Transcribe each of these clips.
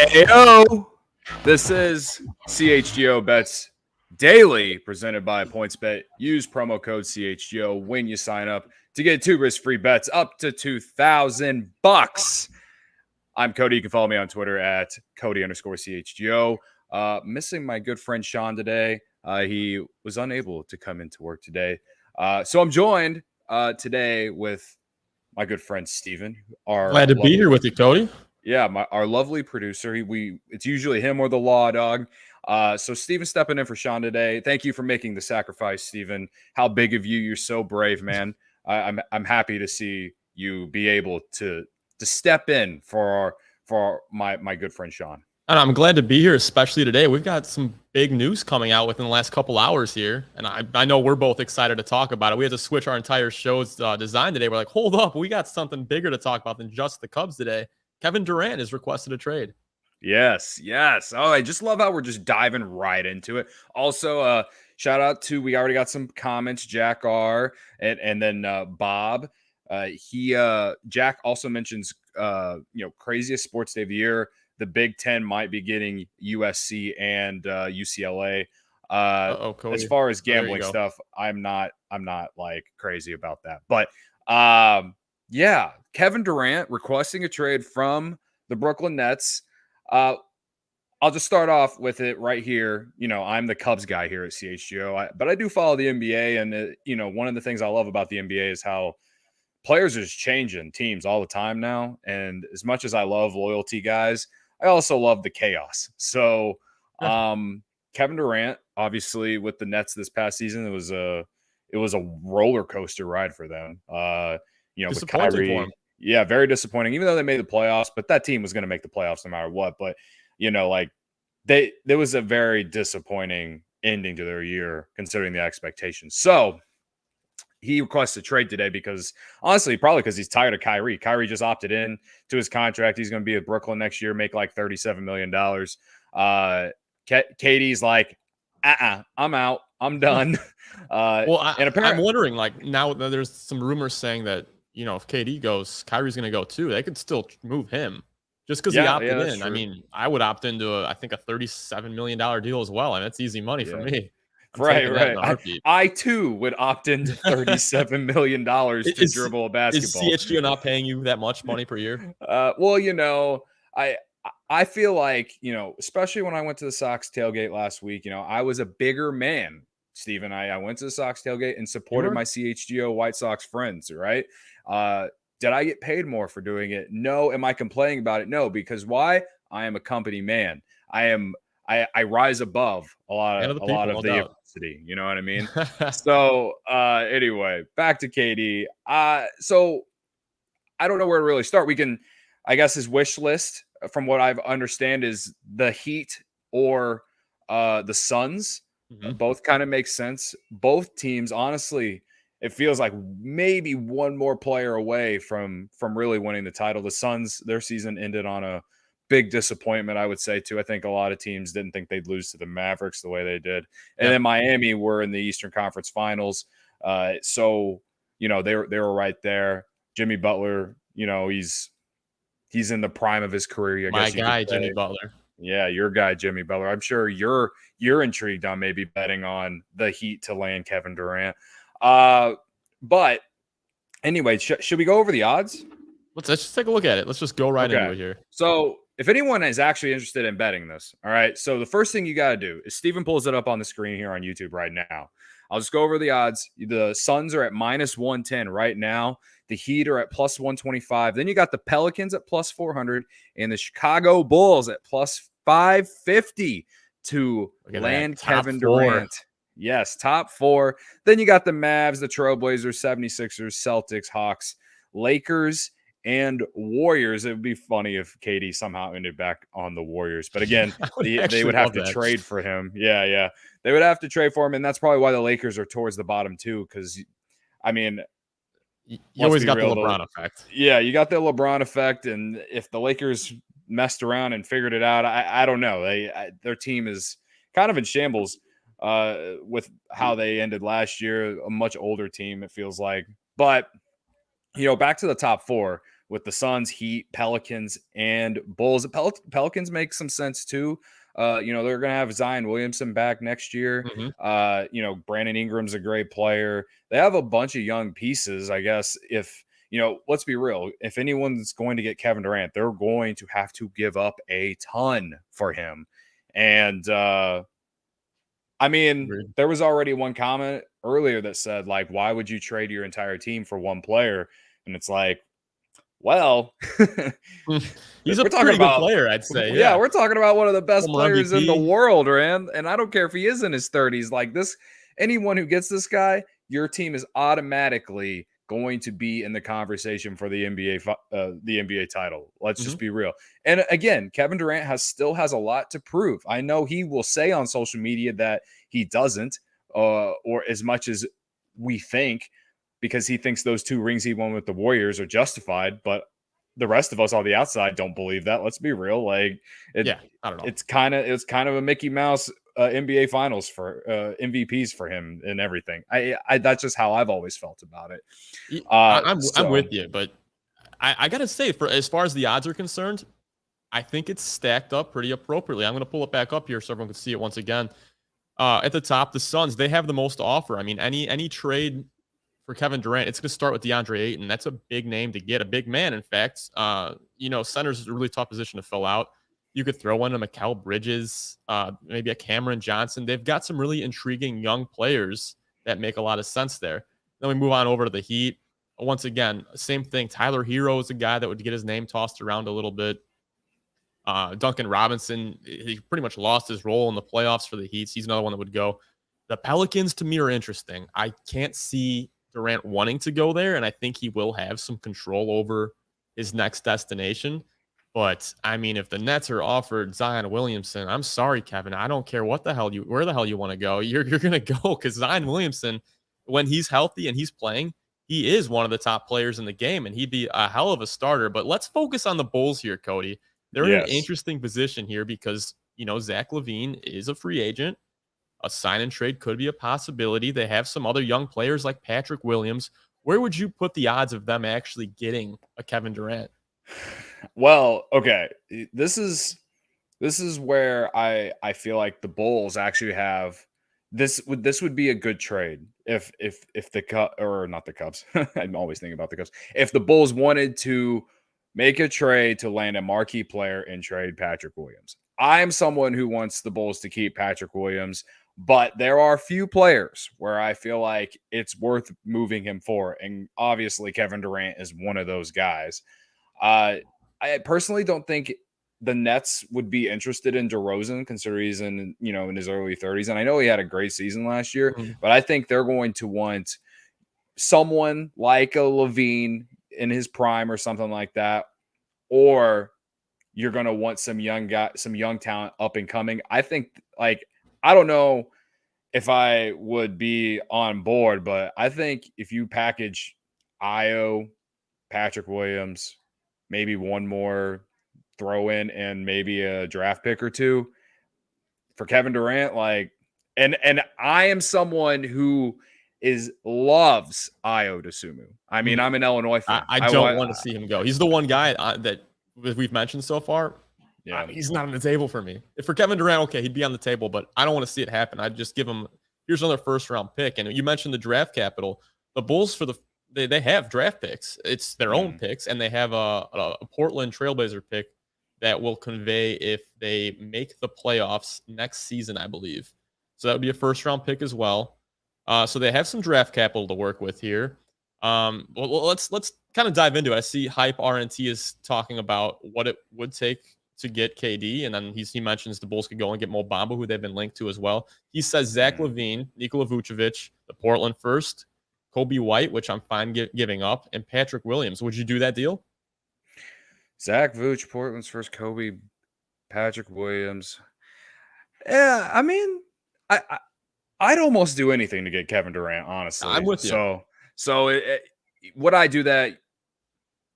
Heyo! This is CHGO Bets Daily, presented by PointsBet. Use promo code CHGO when you sign up to get 2 risk-free bets up to $2,000. I'm Cody. You can follow me on Twitter at Cody_CHGO. Missing my good friend Sean today. He was unable to come into work today. So I'm joined today with my good friend Steven. Glad to be here with you, Cody. Yeah, our lovely producer. It's usually him or the law dog. So Steven stepping in for Sean today. Thank you for making the sacrifice, Steven. How big of you? You're so brave, man. I'm happy to see you be able to step in for my good friend Sean. And I'm glad to be here, especially today. We've got some big news coming out within the last couple hours here, and I know we're both excited to talk about it. We had to switch our entire show's design today. We're like, hold up, we got something bigger to talk about than just the Cubs today. Kevin Durant has requested a trade. Yes. Oh, I just love how we're just diving right into it. Also, shout out to, we already got some comments, Jack R. and then Bob. Jack also mentions craziest sports day of the year. The Big Ten might be getting USC and UCLA. As far as gambling stuff, I'm not like crazy about that. But yeah, Kevin Durant requesting a trade from the Brooklyn Nets. I'll just start off with it right here. I'm the Cubs guy here at CHGO, but I do follow the NBA. And, one of the things I love about the NBA is how players are just changing teams all the time now. And as much as I love loyalty guys, I also love the chaos. So Kevin Durant, obviously with the Nets this past season, it was a roller coaster ride for them. With Kyrie, yeah, very disappointing, even though they made the playoffs, but that team was going to make the playoffs no matter what. But, there was a very disappointing ending to their year considering the expectations. So he requests a trade today because, honestly, probably because he's tired of Kyrie. Kyrie just opted in to his contract. He's going to be at Brooklyn next year, make like $37 million. Katie's like, I'm out. I'm done. I'm wondering, like, now there's some rumors saying that, if KD goes, Kyrie's going to go too. They could still move him just because he opted in. True. I mean, I would opt into a $37 million deal as well. I mean, that's easy money for me. Right. I too would opt into $37 million to dribble a basketball. Is CHGO not paying you that much money per year? I feel like, especially when I went to the Sox tailgate last week, I was a bigger man, Steven. I went to the Sox tailgate and supported my CHGO White Sox friends, right? Did I get paid more for doing it? No. Am I complaining about it? No, because why? I am a company man. I rise above a lot of the adversity. You know what I mean? So anyway, back to KD. So I don't know where to really start. We can, I guess, his wish list, from what I understand, is the Heat or the Suns. Mm-hmm. Both kind of make sense. Both teams, honestly, it feels like maybe one more player away from really winning the title. The Suns, their season ended on a big disappointment, I would say, too. I think a lot of teams didn't think they'd lose to the Mavericks the way they did. And then Miami were in the Eastern Conference Finals. So, they were right there. Jimmy Butler, he's in the prime of his career. My guy, Jimmy Butler. Yeah, your guy, Jimmy Butler. I'm sure you're intrigued on maybe betting on the Heat to land Kevin Durant. But anyway, should we go over the odds? Let's just take a look at it. Let's just go right into it here. So if anyone is actually interested in betting this, all right, so the first thing you got to do is Steven pulls it up on the screen here on YouTube right now. I'll just go over the odds. The Suns are at -110 right now. The Heat are at +125. Then you got the Pelicans at +400 and the Chicago Bulls at +550 to land Kevin Durant. Yes, top 4. Then you got the Mavs, the Trailblazers, 76ers, Celtics, Hawks, Lakers, and Warriors. It would be funny if KD somehow ended back on the Warriors. But again, they would have to trade for him. Yeah. They would have to trade for him, and that's probably why the Lakers are towards the bottom too, because, I mean, you always got the LeBron effect. Yeah, you got the LeBron effect, and if the Lakers messed around and figured it out, I don't know. Their team is kind of in shambles with how they ended last year. A much older team, it feels like. But, back to the top 4. with the Suns, Heat, Pelicans, and Bulls. Pelicans make some sense too. You know, they're going to have Zion Williamson back next year. You know, Brandon Ingram's a great player. They have a bunch of young pieces, I guess. If, you know, let's be real, if anyone's going to get Kevin Durant, they're going to have to give up a ton for him. And, I mean, there was already one comment earlier that said, like, why would you trade your entire team for one player? And it's like, well, he's a we're talking pretty good about player, I'd say. yeah, we're talking about one of the best Former players in the MVP. world, man. And I don't care if he is in his 30s. Like this, anyone who gets this guy, your team is automatically going to be in the conversation for the NBA title. Let's just be real. And again, Kevin Durant still has a lot to prove. I know he will say on social media that he doesn't, or as much as we think, because he thinks those 2 rings he won with the Warriors are justified, but the rest of us on the outside don't believe that. Let's be real. Like, I don't know. It's kind of a Mickey Mouse NBA Finals for MVPs for him and everything. I that's just how I've always felt about it. I'm with you, but I gotta say, for as far as the odds are concerned, I think it's stacked up pretty appropriately. I'm gonna pull it back up here so everyone can see it once again. At the top, the Suns, they have the most to offer. I mean, any trade for Kevin Durant, it's going to start with DeAndre Ayton. That's a big name to get, a big man, in fact. You know, center's a really tough position to fill out. You could throw in a Mikal Bridges, maybe a Cameron Johnson. They've got some really intriguing young players that make a lot of sense there. Then we move on over to the Heat. Once again, same thing. Tyler Hero is a guy that would get his name tossed around a little bit. Duncan Robinson, he pretty much lost his role in the playoffs for the Heat. He's another one that would go. The Pelicans, to me, are interesting. I can't see Durant wanting to go there, and I think he will have some control over his next destination. But I mean, if the Nets are offered Zion Williamson, I'm sorry, Kevin. I don't care where the hell you want to go. You're gonna go, because Zion Williamson, when he's healthy and he's playing, he is one of the top players in the game, and he'd be a hell of a starter. But let's focus on the Bulls here, Cody. They're in an interesting position here because, you know, Zach LaVine is a free agent. A sign and trade could be a possibility. They have some other young players like Patrick Williams. Where would you put the odds of them actually getting a Kevin Durant? Well, okay. This is where I feel like the Bulls actually have this would be a good trade if the Cubs, or not the Cubs. I'm always thinking about the Cubs. If the Bulls wanted to make a trade to land a marquee player and trade Patrick Williams. I'm someone who wants the Bulls to keep Patrick Williams, but there are a few players where I feel like it's worth moving him for. And obviously Kevin Durant is one of those guys. I personally don't think the Nets would be interested in DeRozan, considering he's in his early 30s. And I know he had a great season last year, but I think they're going to want someone like a LaVine in his prime or something like that, or you're going to want some young talent up and coming. I think, like, I don't know if I would be on board, but I think if you package Io, Patrick Williams, maybe one more throw in and maybe a draft pick or two for Kevin Durant, like, and I am someone who loves Io DeSumo. I mean, I'm an Illinois fan. I don't want to see him go. He's the one guy that we've mentioned so far. Yeah, he's not on the table for me. If for Kevin Durant, okay, he'd be on the table, but I don't want to see it happen. I'd just give him, here's another first round pick. And you mentioned the draft capital. The Bulls they have draft picks. It's their own picks, and they have a Portland Trailblazer pick that will convey if they make the playoffs next season, I believe. So that would be a first round pick as well. So they have some draft capital to work with here. Well, let's kind of dive into it. I see Hype RNT is talking about what it would take to get KD, and then he mentions the Bulls could go and get Mo Bamba, who they've been linked to as well. He says Zach LaVine, Nikola Vucevic, the Portland first, Kobe White, which I'm fine giving up, and Patrick Williams. Would you do that deal? Zach Vooch, Portland's first, Kobe, Patrick Williams. Yeah, I mean, I'd almost do anything to get Kevin Durant, honestly. I'm with you. So would I do that?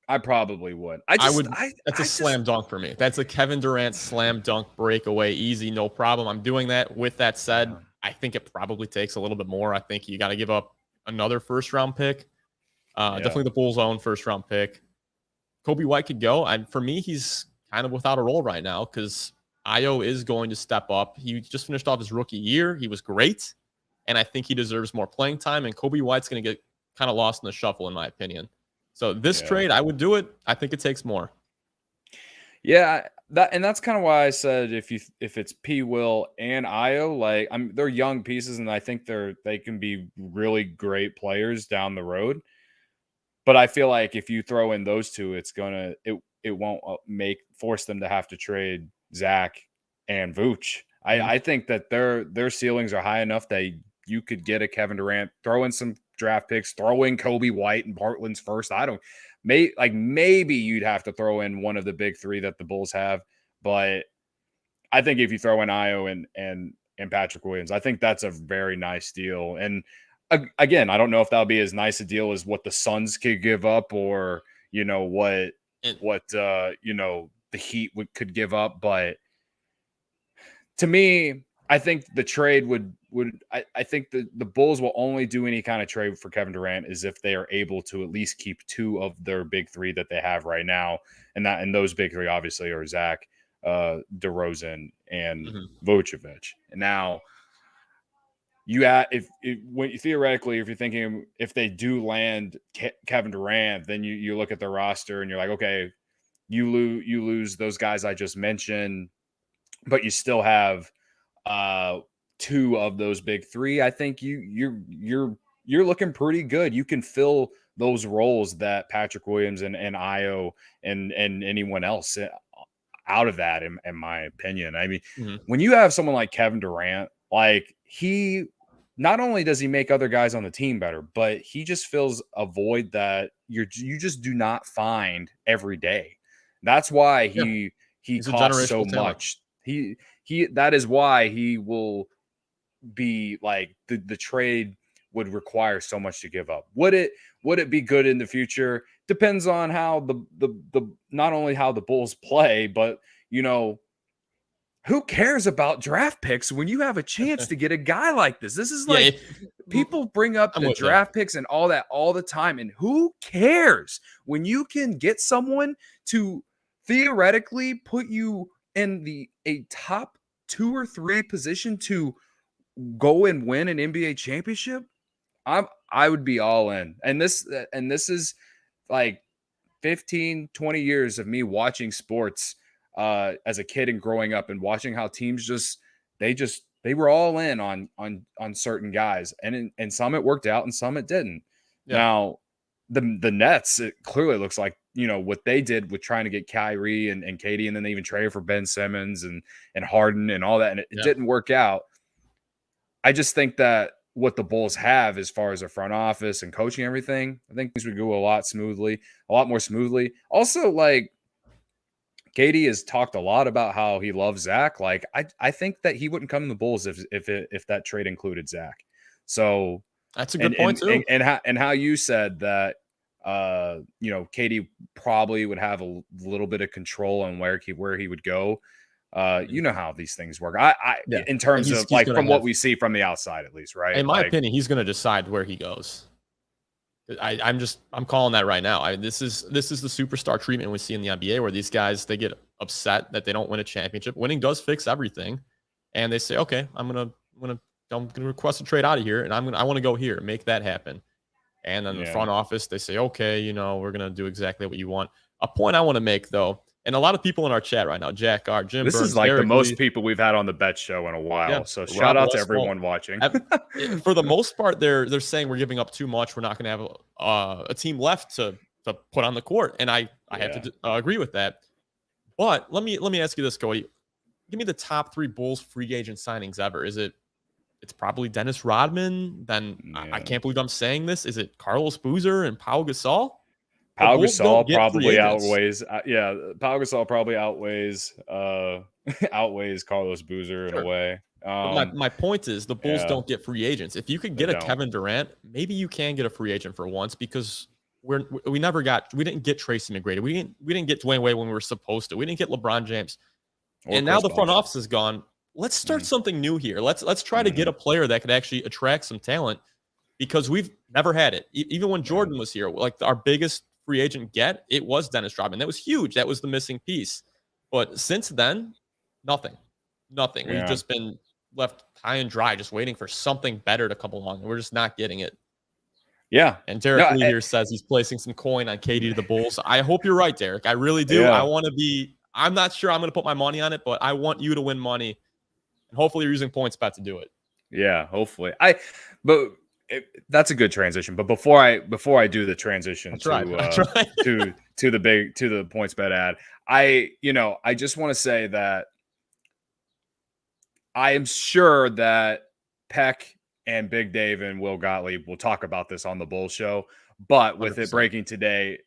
I probably would. That's a slam dunk for me. That's a Kevin Durant slam dunk breakaway, easy, no problem. I'm doing that. With that said, I think it probably takes a little bit more. I think you got to give up another first round pick. Definitely the Bulls' own first round pick. Kobe White could go. And for me, he's kind of without a role right now because Io is going to step up. He just finished off his rookie year. He was great. And I think he deserves more playing time. And Kobe White's going to get kind of lost in the shuffle, in my opinion. So this trade, I would do it. I think it takes more. Yeah, that's kind of why I said if it's P. Will and Io, like they're young pieces, and I think they can be really great players down the road. But I feel like if you throw in those two, it won't force them to have to trade Zach and Vooch. I think that their ceilings are high enough that you could get a Kevin Durant, throw in some draft picks, throw in Kobe White and Bartland's first. Maybe you'd have to throw in one of the big three that the Bulls have, but I think if you throw in Io and Patrick Williams, I think that's a very nice deal. And again, I don't know if that'll be as nice a deal as what the Suns could give up, or what the Heat could give up. But to me, I think the trade I think the Bulls will only do any kind of trade for Kevin Durant is if they are able to at least keep two of their big three that they have right now. And those big three obviously are Zach, DeRozan, and Vucevic. And now theoretically, if you're thinking if they do land Kevin Durant, then you look at the roster and you're like, okay, you lose those guys I just mentioned, but you still have two of those big three. I think you're looking pretty good. You can fill those roles that Patrick Williams and Io and anyone else out of that, in my opinion. I mean, when you have someone like Kevin Durant, like he not only does he make other guys on the team better, but he just fills a void that you just do not find every day. That's why he costs so much. That is why he will be like the trade would require so much to give up. Would it be good in the future? Depends on how the not only how the Bulls play, but who cares about draft picks when you have a chance to get a guy like this? This is like people bring up the draft picks and all that all the time, and who cares when you can get someone to theoretically put you in a top 2 or 3 position to go and win an NBA championship? I would be all in. And this is like 15, 20 years of me watching sports as a kid and growing up and watching how teams they were all in on certain guys, and some it worked out and some it didn't. Yeah. Now the Nets, it clearly looks like what they did with trying to get Kyrie and KD, and then they even traded for Ben Simmons and Harden and all that, and it didn't work out. I just think that what the Bulls have as far as their front office and coaching everything, I think things would go a lot more smoothly. Also, like KD has talked a lot about how he loves Zach. Like I think that he wouldn't come to the Bulls if that trade included Zach. So that's a good point too. And how you said that KD probably would have a little bit of control on where he would go. You know how these things work. In terms of like from what we see from the outside, at least, right? In my opinion, he's going to decide where he goes. I'm calling that right now. This is the superstar treatment we see in the NBA, where these guys, they get upset that they don't win a championship. Winning does fix everything, and they say, okay, I'm gonna request a trade out of here, and I want to go here, make that happen. And then the front office, they say, okay, we're gonna do exactly what you want. A point I want to make though. And a lot of people in our chat right now, Jack, Jim, this Burns, is like Derek the most Lee, people we've had on the bet show in a while. Yeah, so shout out to everyone watching. For the most part, they're saying we're giving up too much. We're not going to have a team left to put on the court, and I have to agree with that. But let me ask you this, Cody. Give me the top 3 Bulls free agent signings ever. It's probably Dennis Rodman. Then I can't believe I'm saying this. Is it Carlos Boozer and Pau Gasol? Pau Gasol probably outweighs. Pau Gasol probably outweighs outweighs Carlos Boozer in a way. But my point is the Bulls don't get free agents. If you could get Kevin Durant, maybe you can get a free agent for once, because we didn't get Tracy McGrady. We didn't get Dwayne Wade when we were supposed to. We didn't get LeBron James. And now the front office is gone. Let's start something new here. Let's try to get a player that could actually attract some talent, because we've never had it. Even when Jordan was here, like our biggest free agent get, it was Dennis Rodman. That was huge. That was the missing piece. But since then, nothing. Yeah. We've just been left high and dry, just waiting for something better to come along. We're just not getting it. Yeah. And Derek Lee here says he's placing some coin on Katie to the Bulls. I hope you're right, Derek. I really do. Yeah. I'm not sure I'm going to put my money on it, but I want you to win money. And hopefully you're using PointsBet to do it. Yeah, hopefully. That's a good transition. But before I do the transition to the PointsBet ad, I just want to say that I am sure that Peck and Big Dave and Will Gottlieb will talk about this on the Bull Show. But with 100%. It breaking today,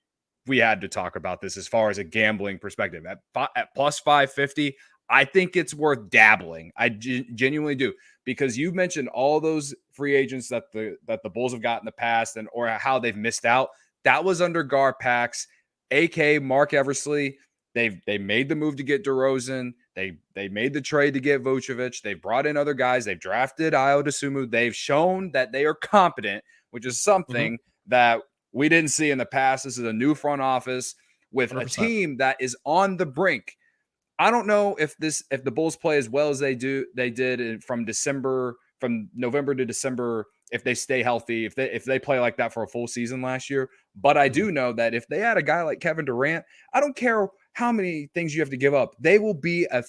we had to talk about this as far as a gambling perspective. At plus 550, I think it's worth dabbling. I genuinely do, because you mentioned all those free agents that the Bulls have got in the past or how they've missed out. That was under Gar Pax, AK Mark Eversley. They made the move to get DeRozan. They made the trade to get Vucevic. They brought in other guys. They've drafted Ayo Dosunmu. They've shown that they are competent, which is something that we didn't see in the past. This is a new front office with 100%. A team that is on the brink. I don't know if the Bulls play as well as they did from November to December, if they stay healthy, if they play like that for a full season last year. But I do know that if they had a guy like Kevin Durant, I don't care how many things you have to give up, they will be a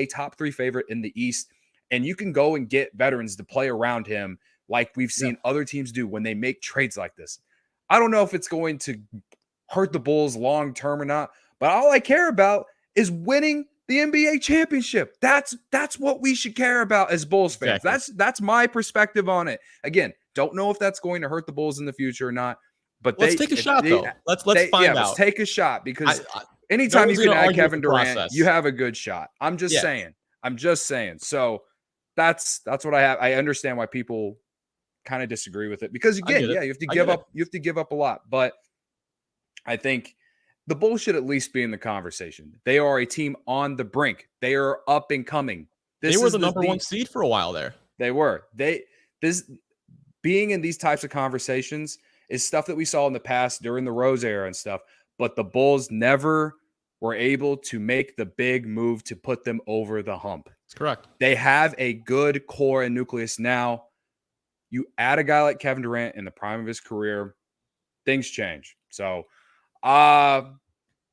top 3 favorite in the East. And you can go and get veterans to play around him like we've seen other teams do when they make trades like this. I don't know if it's going to hurt the Bulls long term or not, but all I care about is winning the NBA championship. That's what we should care about as Bulls fans. Exactly. That's my perspective on it. Again, don't know if that's going to hurt the Bulls in the future or not. But let's take a shot, though. Let's find out. Let's take a shot, because anytime you can add Kevin Durant, you have a good shot. I'm just saying. So that's what I have. I understand why people kind of disagree with it, because again, you have to give up. You have to give up a lot. But I think the Bulls should at least be in the conversation. They are a team on the brink. They are up and coming. They were the number 1 seed for a while there. They were. Being in these types of conversations is stuff that we saw in the past during the Rose era and stuff, but the Bulls never were able to make the big move to put them over the hump. That's correct. They have a good core and nucleus now. You add a guy like Kevin Durant in the prime of his career, things change. So,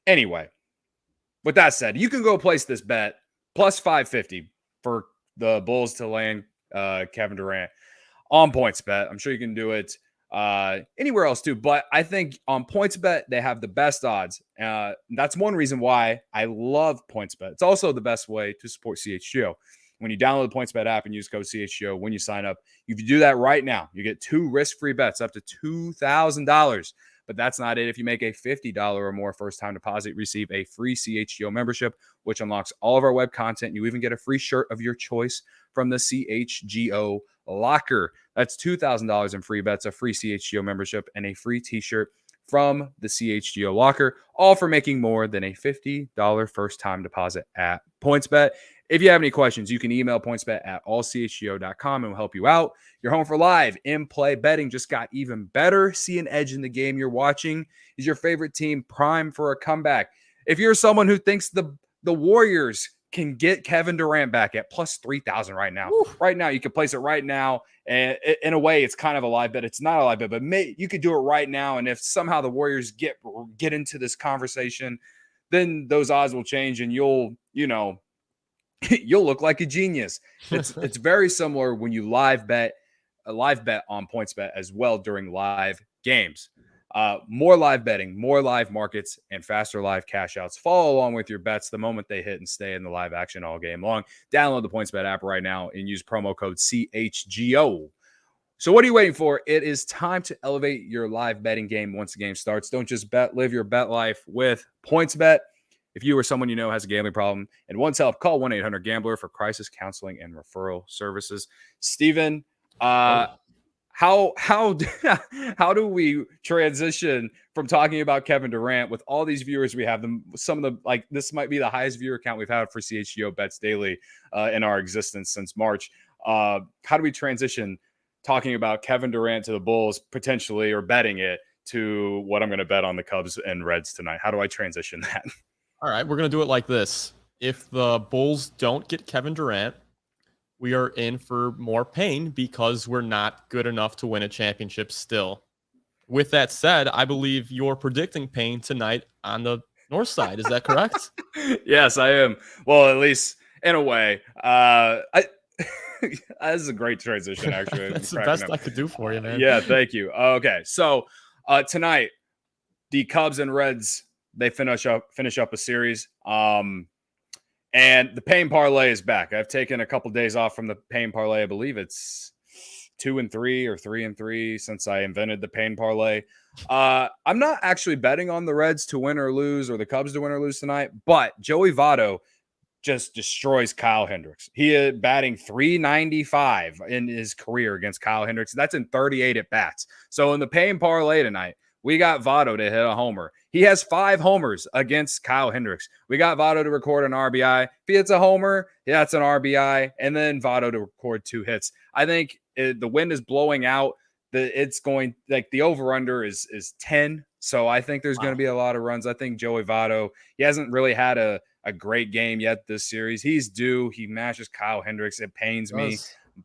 anyway, with that said, you can go place this bet plus 550 for the Bulls to land Kevin Durant on PointsBet. I'm sure you can do it anywhere else too, but I think on PointsBet they have the best odds. That's one reason why I love PointsBet. It's also the best way to support CHGO. When you download the PointsBet app and use code CHGO when you sign up, if you do that right now, you get 2 risk-free bets up to $2,000. But that's not it. If you make a $50 or more first-time deposit, receive a free CHGO membership, which unlocks all of our web content. You even get a free shirt of your choice from the CHGO locker. That's $2,000 in free bets, a free CHGO membership, and a free t-shirt from the CHGO locker, all for making more than a $50 first-time deposit at PointsBet. If you have any questions, you can email pointsbet@allchgo.com and we'll help you out. Your home for live in-play betting just got even better. See an edge in the game you're watching. Is your favorite team primed for a comeback? If you're someone who thinks the Warriors can get Kevin Durant back at plus 3,000 right now. Woo. Right now, you can place it right now. And in a way, it's kind of a live bet. It's not a live bet, but you could do it right now. And if somehow the Warriors get into this conversation, then those odds will change and you'll look like a genius. It's very similar when you live bet on PointsBet as well during live games. More live betting, more live markets, and faster live cash outs. Follow along with your bets the moment they hit and stay in the live action all game long. Download the PointsBet app right now and use promo code CHGO. So what are you waiting for? It is time to elevate your live betting game once the game starts. Don't just bet, live your bet life with PointsBet. If you or someone you know has a gambling problem and wants help, call 1-800-GAMBLER for crisis counseling and referral services. Steven, how do we transition from talking about Kevin Durant with all these viewers we have? This might be the highest viewer count we've had for CHGO Bets Daily in our existence since March. How do we transition talking about Kevin Durant to the Bulls potentially, or betting it, to what I'm going to bet on the Cubs and Reds tonight. How do I transition that? All right, we're going to do it like this. If the Bulls don't get Kevin Durant, we are in for more pain because we're not good enough to win a championship still. With that said, I believe you're predicting pain tonight on the north side. Is that correct? Yes, I am. Well, at least in a way. This is a great transition, actually. That's the best I could do for you, man. Yeah, thank you. Okay, so tonight, the Cubs and Reds, they finish up a series. And the pain parlay is back. I've taken a couple days off from the pain parlay. I believe it's 2-3 or 3-3 since I invented the pain parlay. I'm not actually betting on the Reds to win or lose or the Cubs to win or lose tonight, but Joey Votto just destroys Kyle Hendricks. He is batting .395 in his career against Kyle Hendricks. That's in 38 at bats. So in the pain parlay tonight, we got Votto to hit a homer. He has 5 homers against Kyle Hendricks. We got Votto to record an RBI. If he hits a homer, that's an RBI. And then Votto to record 2 hits. I think the wind is blowing out. It's going like the over-under is 10. So I think there's going to be a lot of runs. I think Joey Votto, he hasn't really had a great game yet this series. He's due. He matches Kyle Hendricks. It pains me.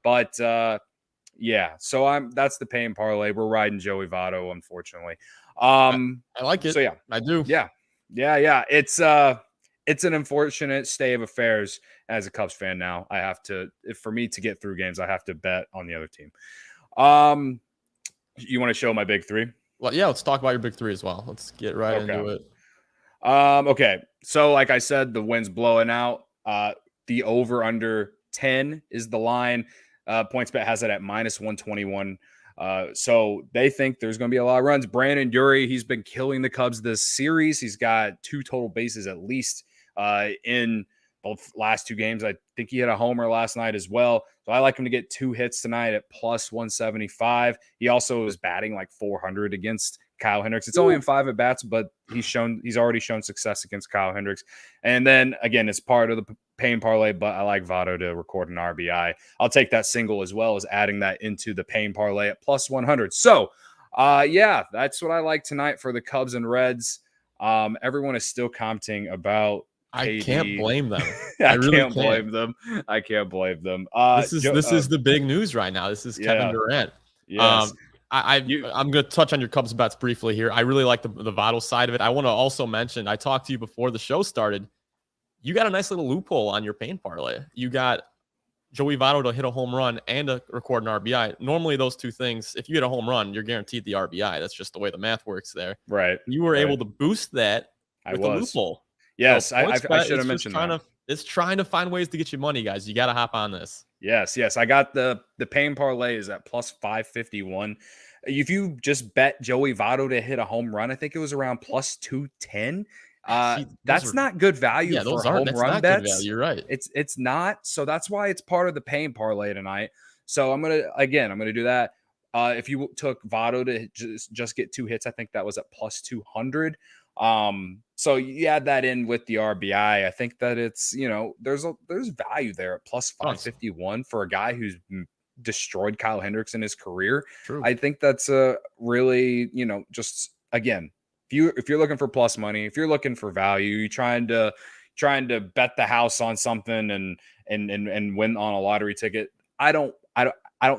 But yeah, so that's the pain parlay. We're riding Joey Votto, unfortunately. I like it. So yeah, I do. Yeah. It's an unfortunate state of affairs as a Cubs fan now. I have to, for me to get through games, I have to bet on the other team. You want to show my big 3? Well, yeah, let's talk about your big 3 as well. Let's get right into it. Okay. So like I said, the wind's blowing out. The over under 10 is the line. PointsBet has it at -121. So they think there's going to be a lot of runs. Brandon Dury, he's been killing the Cubs this series. He's got 2 total bases at least in both last 2 games. I think he hit a homer last night as well. So I like him to get 2 hits tonight at +175. He also is batting like 400 against Kyle Hendricks. It's only in 5 at bats, but he's already shown success against Kyle Hendricks. And then again, it's part of the pain parlay, but I like Votto to record an RBI. I'll take that single as well as adding that into the pain parlay at +100. So yeah, that's what I like tonight for the Cubs and Reds. Everyone is still commenting about I can't blame them. I can't blame them. This is the big news right now. This is Kevin Durant. Yes. I'm going to touch on your Cubs bets briefly here. I really like the Votto side of it. I want to also mention, I talked to you before the show started. You got a nice little loophole on your pain parlay. You got Joey Votto to hit a home run and to record an RBI. Normally, those 2 things, if you hit a home run, you're guaranteed the RBI. That's just the way the math works there. Right. You were able to boost that with the loophole. Yes, so I should have mentioned that. It's trying to find ways to get you money, guys. You got to hop on this. Yes. I got the pain parlay is at +551. If you just bet Joey Votto to hit a home run, I think it was around +210. That's not good value for home run bets. You're right. It's not. So that's why it's part of the pain parlay tonight. So I'm gonna do that. If you took Votto to just get 2 hits, I think that was at +200. So you add that in with the RBI. I think that it's, there's value there at +551 for a guy who's destroyed Kyle Hendricks in his career. True. I think that's a really, just again, if you're looking for plus money, if you're looking for value, you're trying to bet the house on something and win on a lottery ticket. I don't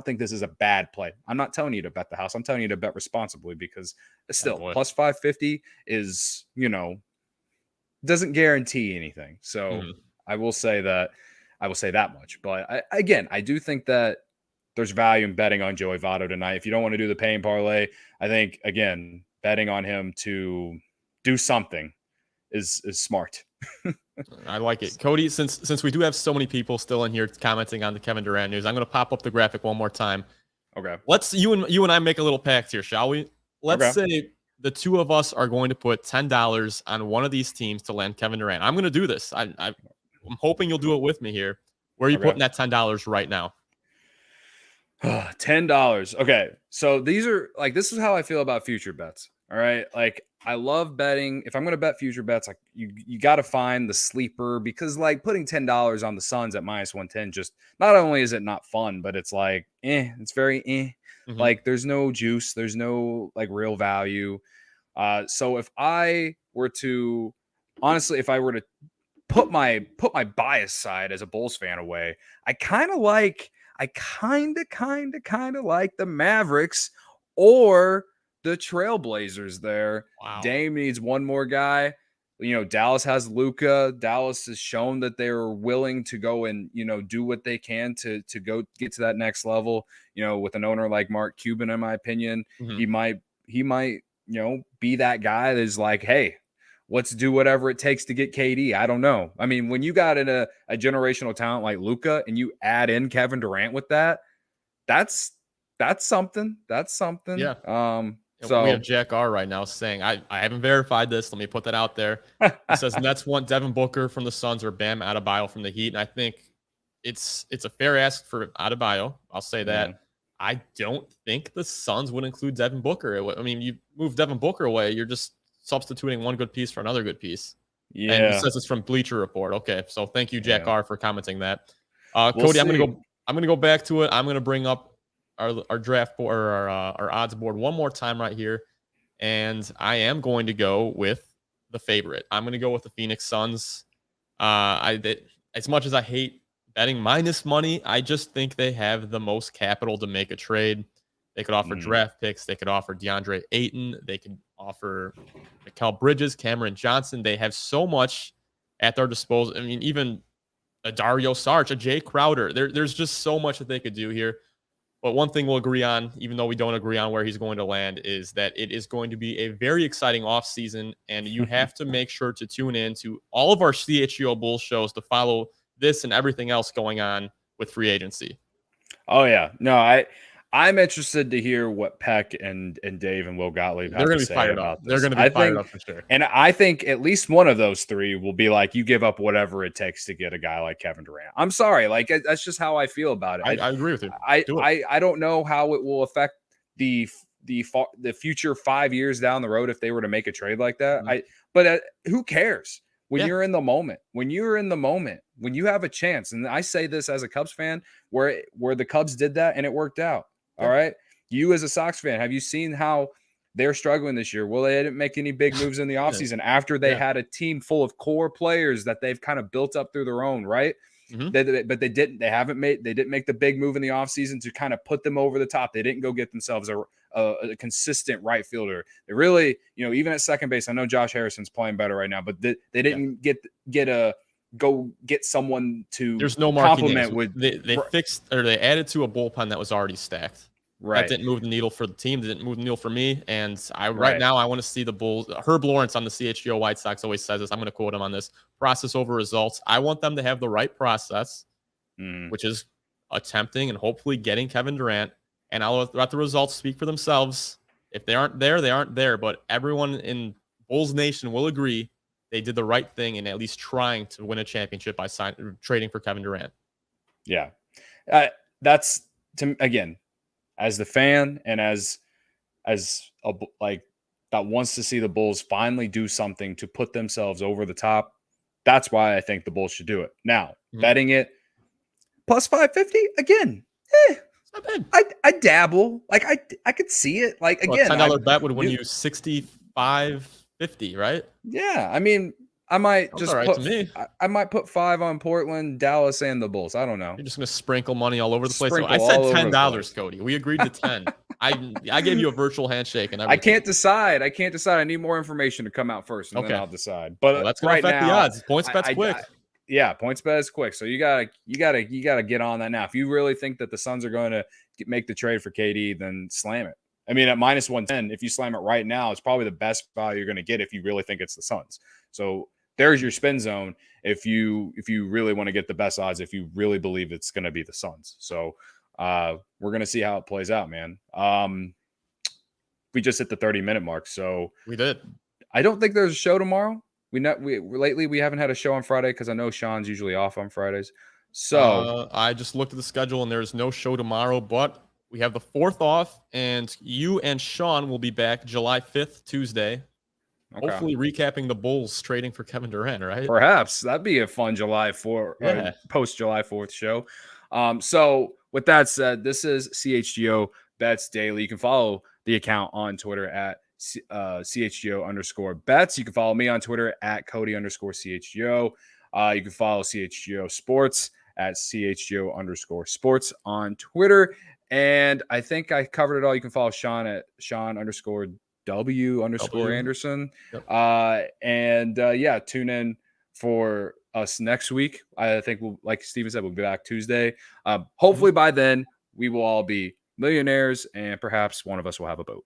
think this is a bad play. I'm not telling you to bet the house. I'm telling you to bet responsibly because still +550 is, doesn't guarantee anything. So I will say that much. But I do think that there's value in betting on Joey Votto tonight. If you don't want to do the pain parlay, I think, again, betting on him to do something is smart. I like it. Cody, since we do have so many people still in here commenting on the Kevin Durant news, I'm going to pop up the graphic one more time. Okay. Let's you and I make a little pact here, shall we? Let's say the 2 of us are going to put $10 on one of these teams to land Kevin Durant. I'm going to do this. I'm hoping you'll do it with me here. Where are you putting that $10 right now? $10. Okay. So this is how I feel about future bets. All right. Like I love betting. If I'm going to bet future bets, like you got to find the sleeper, because like putting $10 on the Suns at -110, just not only is it not fun, but it's like it's very Mhm. Like there's no juice, there's no like real value. So if I were to honestly, if I were to put my bias side as a Bulls fan away, I kind of like the Mavericks or the Trailblazers there. Wow. Dame needs one more guy. Dallas has Luca. Dallas has shown that they're willing to go and do what they can to go get to that next level. With an owner like Mark Cuban, in my opinion, Mhm. he might be that guy that's like, hey, let's do whatever it takes to get KD. I don't know. I mean, when you got in a generational talent like Luca and you add in Kevin Durant with that, that's something. That's something. Yeah. We have So Jack R right now saying, I haven't verified this. Let me put that out there. He says Nets want Devin Booker from the Suns or Bam Adebayo from the Heat. And I think it's a fair ask for Adebayo. I'll say yeah, that. I don't think the Suns would include Devin Booker. I mean, you move Devin Booker away, you're just substituting one good piece for another good piece. And he yeah, says it's from Bleacher Report. Okay, so thank you, Jack yeah. R, for commenting that. We'll Cody, see. I'm gonna go back to it. I'm gonna bring up our draft board or our odds board one more time right here, and I am going to go with the favorite. I'm going to go with the Phoenix Suns. As much as I hate betting minus money, I just think they have the most capital to make a trade. They could offer Mhm. draft picks. They could offer DeAndre Ayton. They could offer Mikal Bridges, Cameron Johnson. They have so much at their disposal. I mean, even a Dario Saric, a Jay Crowder. There's just so much that they could do here. But one thing we'll agree on, even though we don't agree on where he's going to land, is that it is going to be a very exciting offseason. And you have to make sure to tune in to all of our CHGO Bulls shows to follow this and everything else going on with free agency. Oh yeah, no, I'm interested to hear what Peck and Dave and Will Gottlieb They're have to going to be say fired up. about They're this. going to be fired up for sure. I think at least one of those three will be like, you give up whatever it takes to get a guy like Kevin Durant. I'm sorry, like that's just how I feel about it. I agree with you. I Do it. I don't know how it will affect the future 5 years down the road if they were to make a trade like that. Mhm. But who cares? When Yeah. you're in the moment, when you have a chance, and I say this as a Cubs fan, where the Cubs did that and it worked out. All Yeah. right. You as a Sox fan, have you seen how they're struggling this year? Well, they didn't make any big moves in the offseason after they Yeah. had a team full of core players that they've kind of built up through their own, right? Mhm. But they didn't make the big move in the offseason to kind of put them over the top. They didn't go get themselves a consistent right fielder. They really, even at second base, I know Josh Harrison's playing better right now, but they didn't get someone to There's no marquee names. complement with They fixed or they added to a bullpen that was already stacked. That right. didn't move the needle for the team. Didn't move the needle for me. And right Right. now, I want to see the Bulls. Herb Lawrence on the CHGO White Sox always says this. I'm going to quote him on this: process over results. I want them to have the right process, which is attempting and hopefully getting Kevin Durant. And I'll let the results speak for themselves. If they aren't there, they aren't there. But everyone in Bulls Nation will agree they did the right thing in at least trying to win a championship by trading for Kevin Durant. Yeah. That's again, as the fan and as like that wants to see the Bulls finally do something to put themselves over the top. That's why I think the Bulls should do it. Now, betting it plus 550 again. I dabble. Like I could see it. Like again, $10 bet would win you 65.50, right? Yeah, I mean, I might just right put to me. I might put 5 on Portland, Dallas, and the Bulls. I don't know. You're just gonna sprinkle money all over the place. Sprinkle I said all over the $10, place. Cody. We agreed to 10. I gave you a virtual handshake and everything. I can't decide. I need more information to come out first, and then I'll decide. But that's gonna right affect now, the odds. Points bet's quick. Yeah, points bet is quick. So you gotta get on that now. If you really think that the Suns are going to make the trade for KD, then slam it. I mean, at minus 110, if you slam it right now, it's probably the best value you're going to get if you really think it's the Suns. So there's your spin zone if you really want to get the best odds, if you really believe it's going to be the Suns. So we're going to see how it plays out, man. We just hit the 30-minute mark, so we did. I don't think there's a show tomorrow. Lately we haven't had a show on Friday because I know Sean's usually off on Fridays. So I just looked at the schedule and there's no show tomorrow, but we have the 4th off, and you and Sean will be back July 5th, Tuesday. Hopefully recapping the Bulls trading for Kevin Durant, right? Perhaps that'd be a fun July 4th, post July 4th show. So with that said, this is CHGO Bets Daily. You can follow the account on Twitter at CHGO_bets. You can follow me on Twitter at Cody_CHGO. You can follow CHGO Sports at CHGO_sports on Twitter. And I think I covered it all. You can follow Sean at Sean_W_Anderson. Yep. Tune in for us next week. I think we'll, like Steven said, we'll be back Tuesday. Hopefully by then we will all be millionaires and perhaps one of us will have a boat.